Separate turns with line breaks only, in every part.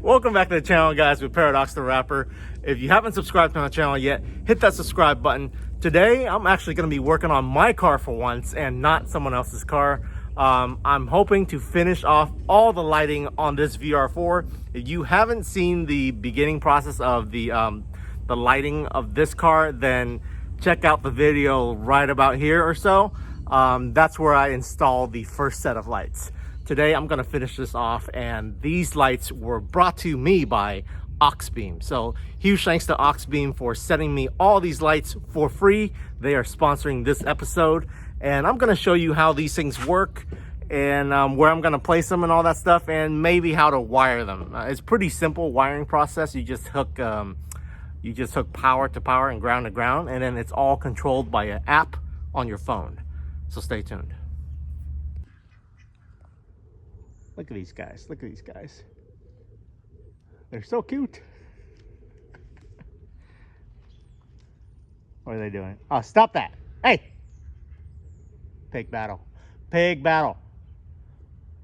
Welcome back to the channel, guys, with Paradox the Rapper. If you haven't subscribed to my channel yet, hit that subscribe button. Today, I'm actually going to be working on my car for once and not someone else's car. I'm hoping to finish off all the lighting on this VR4. If you haven't seen the beginning process of the lighting of this car, then check out the video right about here or so. That's where I installed the first set of lights. Today, I'm gonna finish this off, and these lights were brought to me by Auxbeam. So huge thanks to Auxbeam for sending me all these lights for free. They are sponsoring this episode, and I'm gonna show you how these things work and where I'm gonna place them and all that stuff, and maybe how to wire them. It's pretty simple wiring process. You just hook power to power and ground to ground, and then it's all controlled by an app on your phone. So stay tuned. Look at these guys. Look at these guys. They're so cute. What are they doing? Oh, stop that. Hey! Pig battle. Pig battle.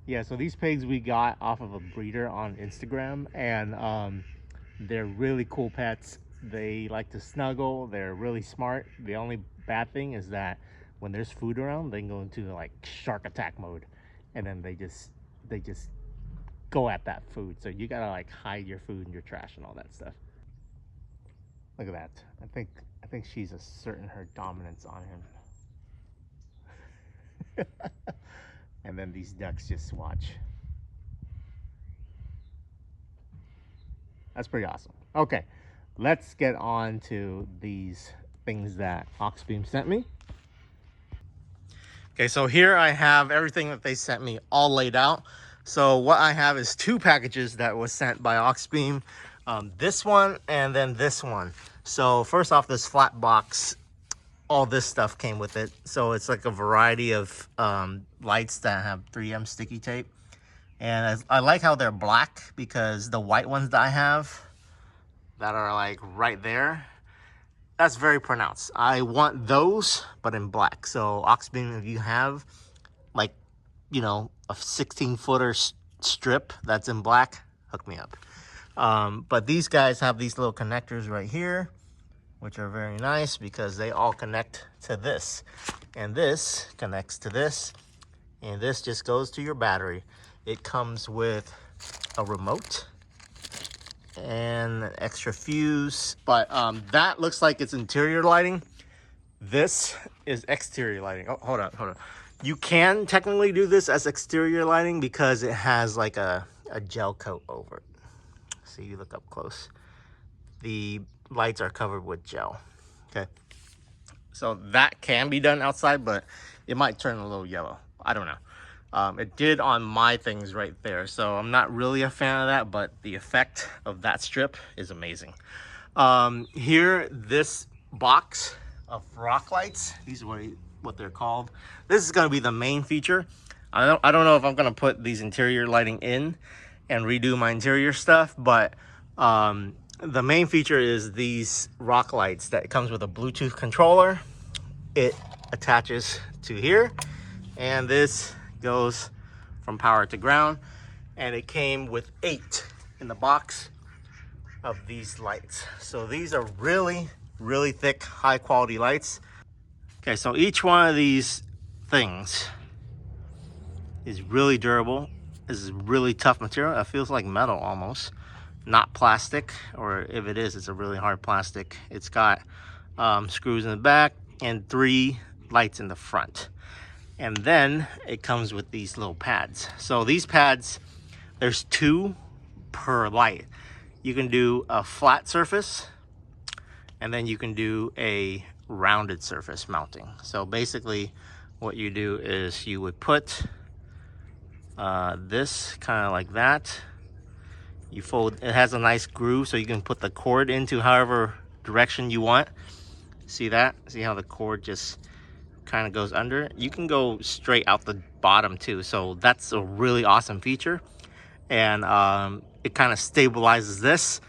Yeah, so these pigs we got off of a breeder on Instagram, and they're really cool pets. They like to snuggle. They're really smart. The only bad thing is that when there's food around, they can go into like shark attack mode, and then they just go at that food. So you gotta like hide your food and your trash and all that stuff. Look at that. I think she's asserting her dominance on him. And then these ducks just watch. That's pretty awesome. Okay, let's get on to these things that Auxbeam sent me. Okay, so here I have everything that they sent me all laid out. So what I have is two packages that was sent by Auxbeam. This one and then this one. So first off, this flat box, all this stuff came with it. So it's like a variety of lights that have 3M sticky tape. And I like how they're black, because the white ones that I have that are like right there, that's very pronounced. I want those, but in black. So Auxbeam, if you have like, you know, a 16-footer strip that's in black, hook me up. But these guys have these little connectors right here, which are very nice because they all connect to this. And this connects to this. And this just goes to your battery. It comes with a remote and an extra fuse, but that looks like it's interior lighting. This is exterior lighting. Oh, hold on. You can technically do this as exterior lighting because it has like a gel coat over it. So you look up close. The lights are covered with gel. Okay, so that can be done outside, but it might turn a little yellow. I don't know. It did on my things right there, so I'm not really a fan of that, but the effect of that strip is amazing. Here, this box of rock lights, these are what they're called. This is going to be the main feature. I don't know if I'm going to put these interior lighting in and redo my interior stuff, but the main feature is these rock lights that comes with a Bluetooth controller. It attaches to here, and this goes from power to ground, and it came with 8 in the box of these lights. So these are really thick, high quality lights. Okay, so each one of these things is really durable. This is really tough material. It feels like metal almost, not plastic, or if it is, it's a really hard plastic. It's got screws in the back and 3 lights in the front. And then it comes with these little pads. So these pads, there's 2 per light. You can do a flat surface, and then you can do a rounded surface mounting. So basically what you do is you would put this kind of like that. You fold, it has a nice groove, so you can put the cord into however direction you want. See that? See how the cord just kind of goes under? You can go straight out the bottom too, so that's a really awesome feature. And it kind of stabilizes this.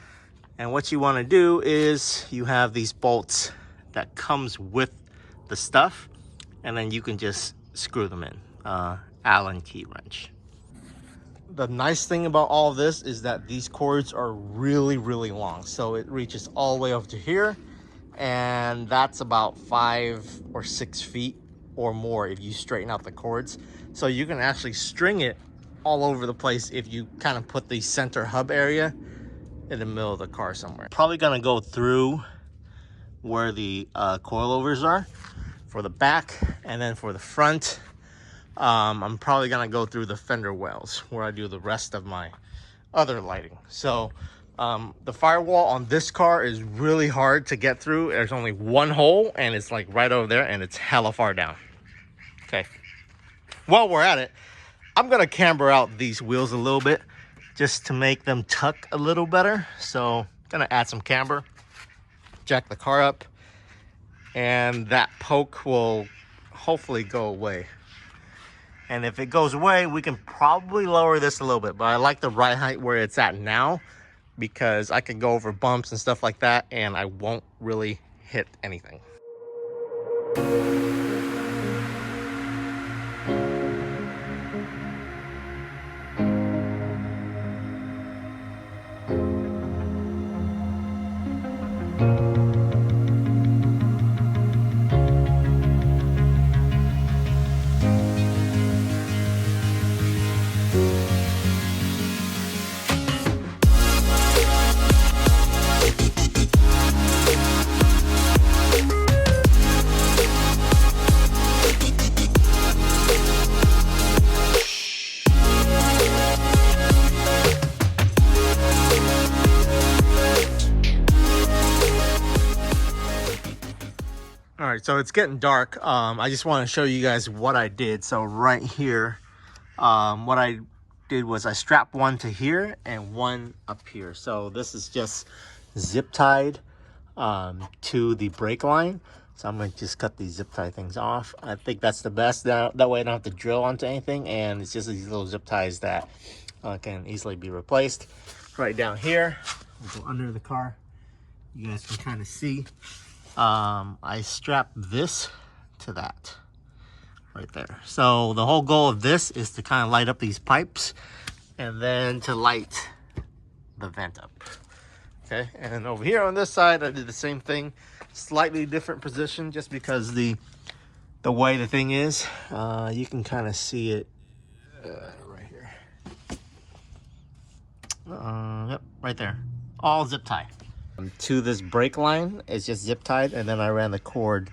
And what you want to do is you have these bolts that comes with the stuff, and then you can just screw them in. Allen key wrench. the nice thing about all of this is that these cords are really, really long. So it reaches all the way over to here, and that's about 5 or 6 feet or more if you straighten out the cords. So you can actually string it all over the place if you kind of put the center hub area in the middle of the car somewhere. Probably gonna go through where the coilovers are for the back, and then for the front, I'm probably gonna go through the fender wells where I do the rest of my other lighting. So the firewall on this car is really hard to get through. There's only one hole, and it's like right over there, and it's hella far down. Okay, while we're at it, I'm gonna camber out these wheels a little bit just to make them tuck a little better. So gonna add some camber, jack the car up, and that poke will hopefully go away. And if it goes away, we can probably lower this a little bit, but I like the ride height where it's at now because I can go over bumps and stuff like that and I won't really hit anything. All right, so it's getting dark. I just want to show you guys what I did. So right here, what I did was I strapped one to here and one up here. So this is just zip tied to the brake line. So I'm going to just cut these zip tie things off. I think that's the best. That way I don't have to drill onto anything, and it's just these little zip ties that can easily be replaced. Right down here, we'll go under the car. You guys can kind of see. I strapped this to that right there. So the whole goal of this is to kind of light up these pipes and then to light the vent up. Okay, and over here on this side I did the same thing, slightly different position just because the way the thing is. You can kind of see it right here. Yep, right there, all zip tie. To this brake line, it's just zip tied, and then I ran the cord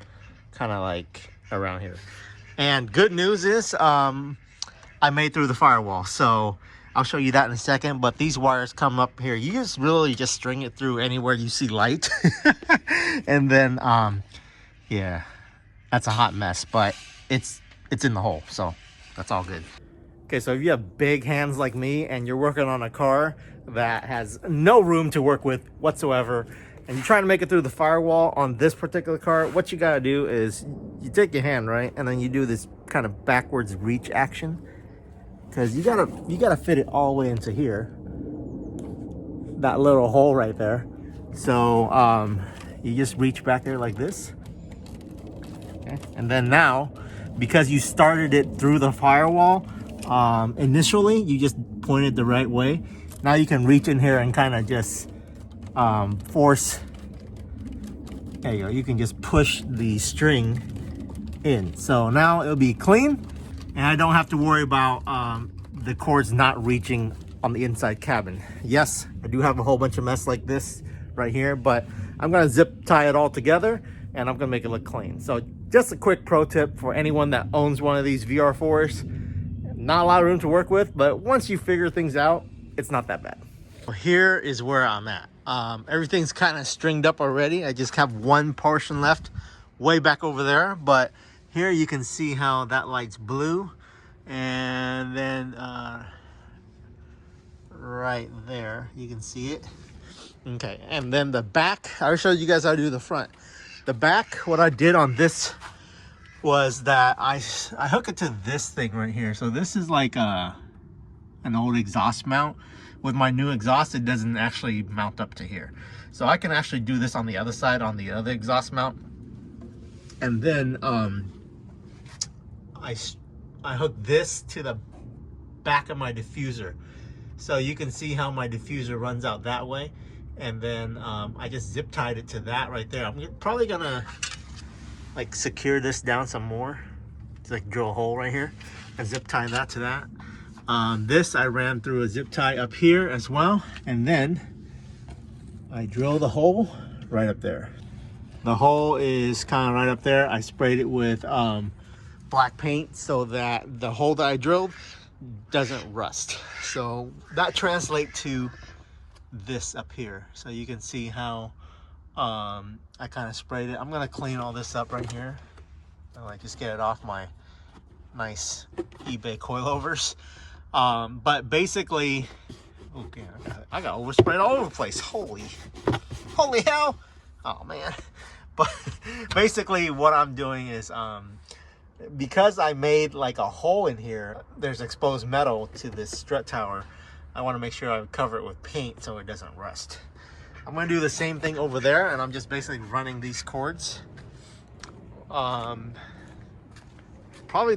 kind of like around here. And good news is I made through the firewall, so I'll show you that in a second. But these wires come up here. You just really just string it through anywhere you see light. And then yeah, that's a hot mess, but it's in the hole, so that's all good. Okay, so if you have big hands like me and you're working on a car that has no room to work with whatsoever, and you're trying to make it through the firewall on this particular car, what you gotta do is you take your hand, right, and then you do this kind of backwards reach action, because you gotta fit it all the way into here, that little hole right there. So you just reach back there like this, okay? And then now, because you started it through the firewall, initially you just pointed the right way. Now you can reach in here and kind of just force. There you go. You can just push the string in. So now it'll be clean, and I don't have to worry about the cords not reaching on the inside cabin. Yes, I do have a whole bunch of mess like this right here, but I'm gonna zip tie it all together and I'm gonna make it look clean. So just a quick pro tip for anyone that owns one of these VR4s. Not a lot of room to work with, but once you figure things out, it's not that bad. Well, here is where I'm at. Everything's kind of stringed up already. I just have one portion left way back over there, but here you can see how that light's blue, and then right there you can see it. Okay, and then the back, I showed you guys how to do the front. The back, what I did on this was that I hook it to this thing right here. So this is like an old exhaust mount. With my new exhaust, it doesn't actually mount up to here. So I can actually do this on the other side, on the other exhaust mount. And then I hook this to the back of my diffuser. So you can see how my diffuser runs out that way. And then I just zip tied it to that right there. I'm probably gonna like secure this down some more. It's like drill a hole right here and zip tie that to that. This I ran through a zip tie up here as well. And then I drill the hole right up there. The hole is kind of right up there. I sprayed it with black paint so that the hole that I drilled doesn't rust. So that translates to this up here. So you can see how I kind of sprayed it. I'm gonna clean all this up right here and like just get it off my nice eBay coilovers. But basically, okay, I got oversprayed all over the place. Holy hell! Oh man! But basically, what I'm doing is because I made like a hole in here, there's exposed metal to this strut tower. I want to make sure I cover it with paint so it doesn't rust. I'm going to do the same thing over there, and I'm just basically running these cords probably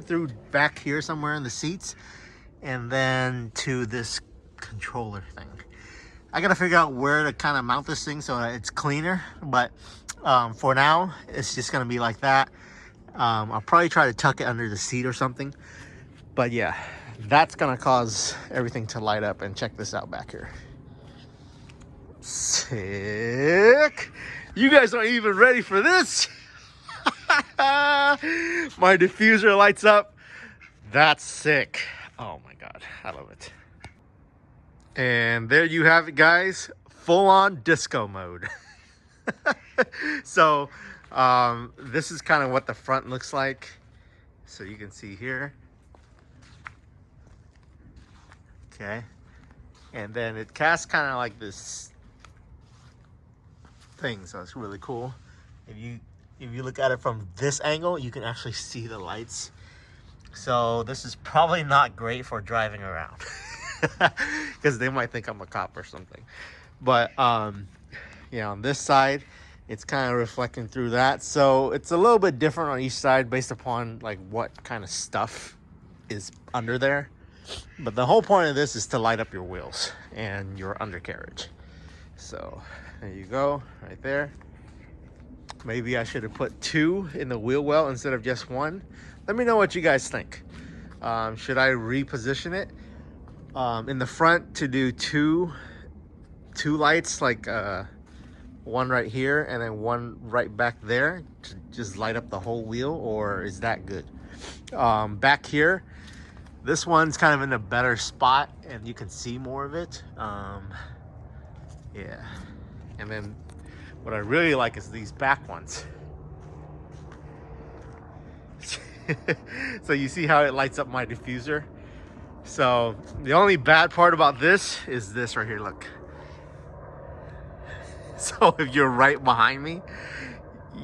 through back here somewhere in the seats, and then to this controller thing. I got to figure out where to kind of mount this thing so that it's cleaner, but for now it's just going to be like that. I'll probably try to tuck it under the seat or something. But yeah, that's gonna cause everything to light up. And check this out back here. Sick! You guys aren't even ready for this. My diffuser lights up. That's sick. Oh my God, I love it. And there you have it, guys. Full on disco mode. So this is kind of what the front looks like. So you can see here. Okay. And then it casts kind of like this thing. So it's really cool. If you look at it from this angle, you can actually see the lights. So this is probably not great for driving around because they might think I'm a cop or something. But yeah, on this side, it's kind of reflecting through that. So it's a little bit different on each side based upon like what kind of stuff is under there. But the whole point of this is to light up your wheels and your undercarriage. So there you go, right there. Maybe I should have put 2 in the wheel well instead of just 1. Let me know what you guys think. Should I reposition it in the front to do two lights, like one right here and then one right back there to just light up the whole wheel, or is that good? Back here, this one's kind of in a better spot and you can see more of it. Yeah, and then what I really like is these back ones. So you see how it lights up my diffuser. So the only bad part about this is this right here, look. So if you're right behind me,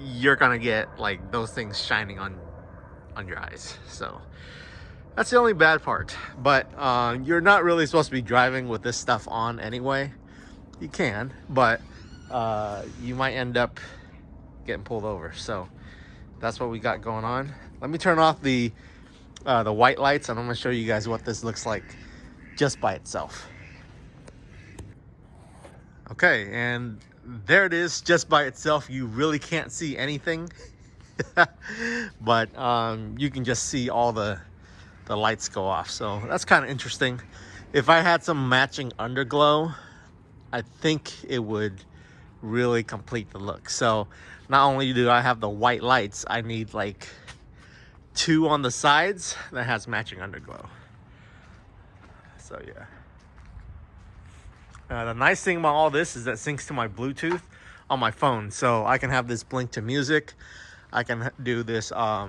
you're gonna get like those things shining on your eyes. So that's the only bad part. But you're not really supposed to be driving with this stuff on anyway. You can, but you might end up getting pulled over. So that's what we got going on. Let me turn off the white lights and I'm gonna show you guys what this looks like just by itself. Okay, and there it is just by itself. You really can't see anything. But you can just see all the lights go off. So that's kind of interesting. If I had some matching underglow, I think it would really complete the look. So not only do I have the white lights, I need like 2 on the sides that has matching underglow. So yeah. The nice thing about all this is that it syncs to my Bluetooth on my phone. So I can have this blink to music. I can do this, I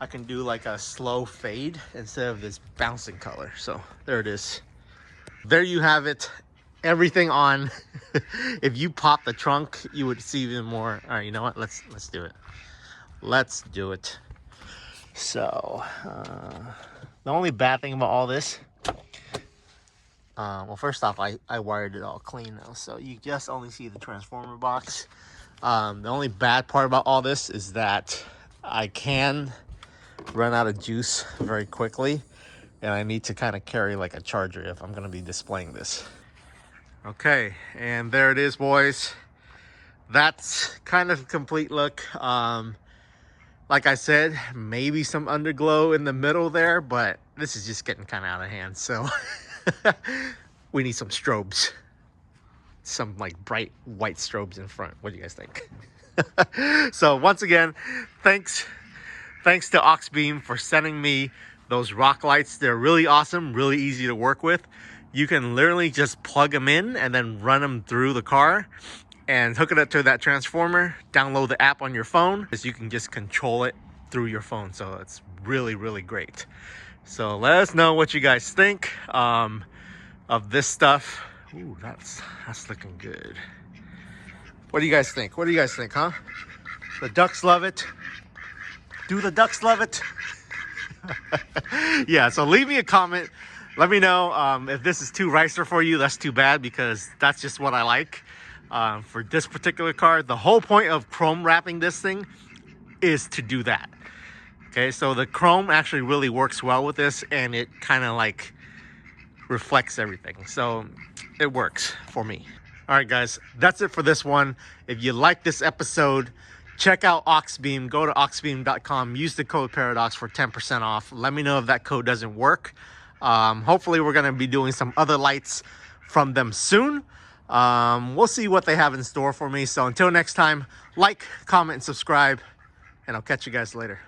can do like a slow fade instead of this bouncing color. So there it is. There you have it. Everything on. If you pop the trunk, you would see even more. All right, you know what? Let's do it. Let's do it. So the only bad thing about all this, well, first off, I wired it all clean now, so you just only see the transformer box. The only bad part about all this is that I can run out of juice very quickly, and I need to kind of carry like a charger if I'm going to be displaying this. Okay, and there it is, boys. That's kind of a complete look. Like I said, maybe some underglow in the middle there, but this is just getting kind of out of hand, so we need some strobes. Some like bright white strobes in front. What do you guys think? So once again, thanks to Auxbeam for sending me those rock lights. They're really awesome, really easy to work with. You can literally just plug them in and then run them through the car and hook it up to that transformer, download the app on your phone, so you can just control it through your phone. So it's really, really great. So let us know what you guys think of this stuff. Ooh, that's looking good. What do you guys think? What do you guys think, huh? The ducks love it. Do the ducks love it? Yeah, so leave me a comment. Let me know if this is too ricer for you. That's too bad, because that's just what I like. For this particular car, the whole point of chrome wrapping this thing is to do that. Okay, so the chrome actually really works well with this, and it kind of like reflects everything, so it works for me. All right, guys, that's it for this one. If you like this episode, check out Auxbeam. Go to auxbeam.com, use the code Paradox for 10% off. Let me know if that code doesn't work. Hopefully we're going to be doing some other lights from them soon. We'll see what they have in store for me. So until next time, like, comment, and subscribe, and I'll catch you guys later.